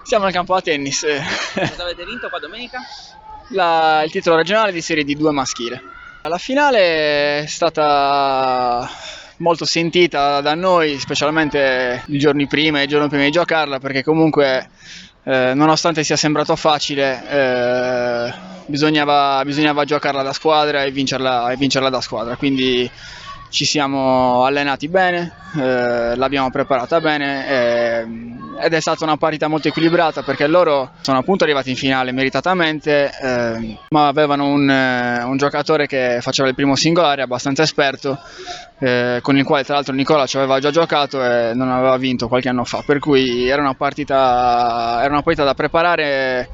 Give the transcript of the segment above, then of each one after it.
Siamo al campo da tennis. Cosa avete vinto qua domenica? Il titolo regionale di Serie D2 maschile. La finale è stata molto sentita da noi, specialmente i giorni prima di giocarla, perché comunque nonostante sia sembrato facile, bisognava giocarla da squadra e vincerla da squadra. Quindi ci siamo allenati bene, l'abbiamo preparata bene ed è stata una partita molto equilibrata, perché loro sono appunto arrivati in finale meritatamente, ma avevano un giocatore che faceva il primo singolare, abbastanza esperto, con il quale tra l'altro Nicola ci aveva già giocato e non aveva vinto qualche anno fa, per cui era una partita da preparare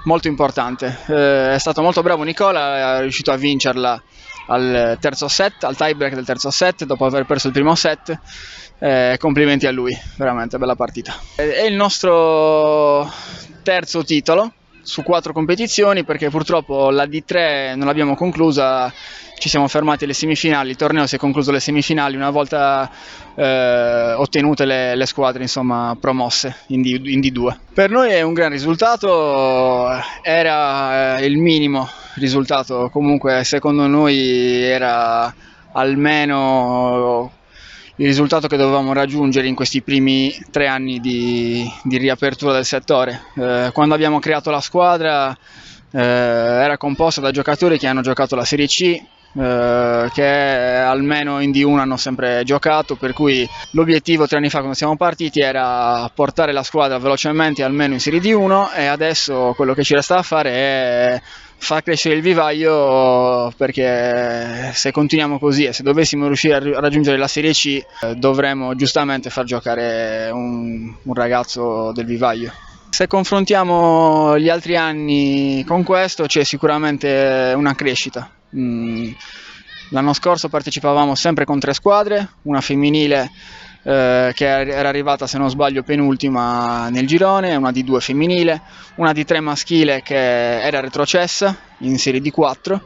molto importante. È stato molto bravo Nicola, è riuscito a vincerla al terzo set, al tie break del terzo set, dopo aver perso il primo set. Complimenti a lui, veramente bella partita. È il nostro terzo titolo su 4 competizioni, perché purtroppo la D3 non l'abbiamo conclusa, ci siamo fermati alle semifinali. Il torneo si è concluso alle semifinali una volta ottenute le squadre, insomma, promosse in D2. Per noi è un gran risultato, era il minimo risultato, comunque secondo noi era almeno il risultato che dovevamo raggiungere in questi primi 3 anni di riapertura del settore. Quando abbiamo creato la squadra era composta da giocatori che hanno giocato la Serie C, che almeno in D1 hanno sempre giocato, per cui l'obiettivo 3 anni fa, quando siamo partiti, era portare la squadra velocemente almeno in Serie D1, e adesso quello che ci resta da fare è far crescere il vivaio, perché se continuiamo così e se dovessimo riuscire a raggiungere la Serie C, dovremo giustamente far giocare un ragazzo del vivaio. Se confrontiamo gli altri anni con questo, c'è sicuramente una crescita. L'anno scorso partecipavamo sempre con 3 squadre, una femminile che era arrivata, se non sbaglio, penultima nel girone, una D2 femminile, una D3 maschile che era retrocessa in Serie D4,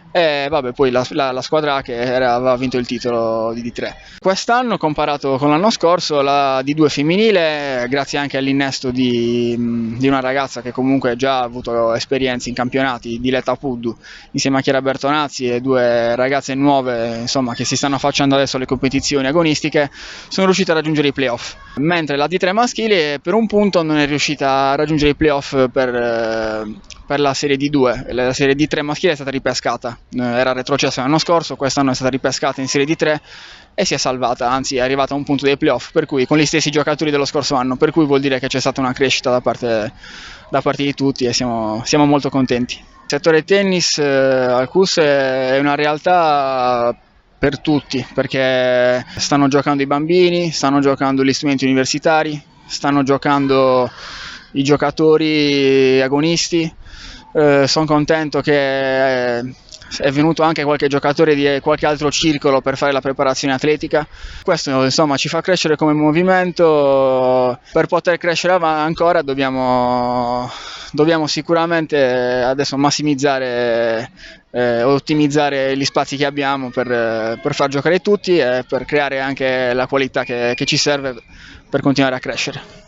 e vabbè, poi la squadra che aveva vinto il titolo di D3. Quest'anno, comparato con l'anno scorso, la D2 femminile, grazie anche all'innesto di una ragazza che comunque già ha avuto esperienze in campionati, Diletta Puddu, insieme a Chiara Bertonazzi, e 2 ragazze nuove, insomma, che si stanno affacciando adesso alle competizioni agonistiche, sono riuscite a raggiungere i playoff. Mentre la D3 maschile per un punto non è riuscita a raggiungere i playoff per la Serie D2. La Serie D3 maschile è stata ripescata, era retrocessa l'anno scorso, quest'anno è stata ripescata in Serie D3 e si è salvata, anzi è arrivata a un punto dei playoff, per cui con gli stessi giocatori dello scorso anno, per cui vuol dire che c'è stata una crescita da parte di tutti, e siamo molto contenti. Il settore tennis al CUS è una realtà per tutti, perché stanno giocando i bambini, stanno giocando gli studenti universitari, stanno giocando i giocatori agonisti. Sono contento che è venuto anche qualche giocatore di qualche altro circolo per fare la preparazione atletica. Questo, insomma, ci fa crescere come movimento. Per poter crescere ancora dobbiamo sicuramente adesso massimizzare ottimizzare gli spazi che abbiamo per far giocare tutti e per creare anche la qualità che ci serve per continuare a crescere.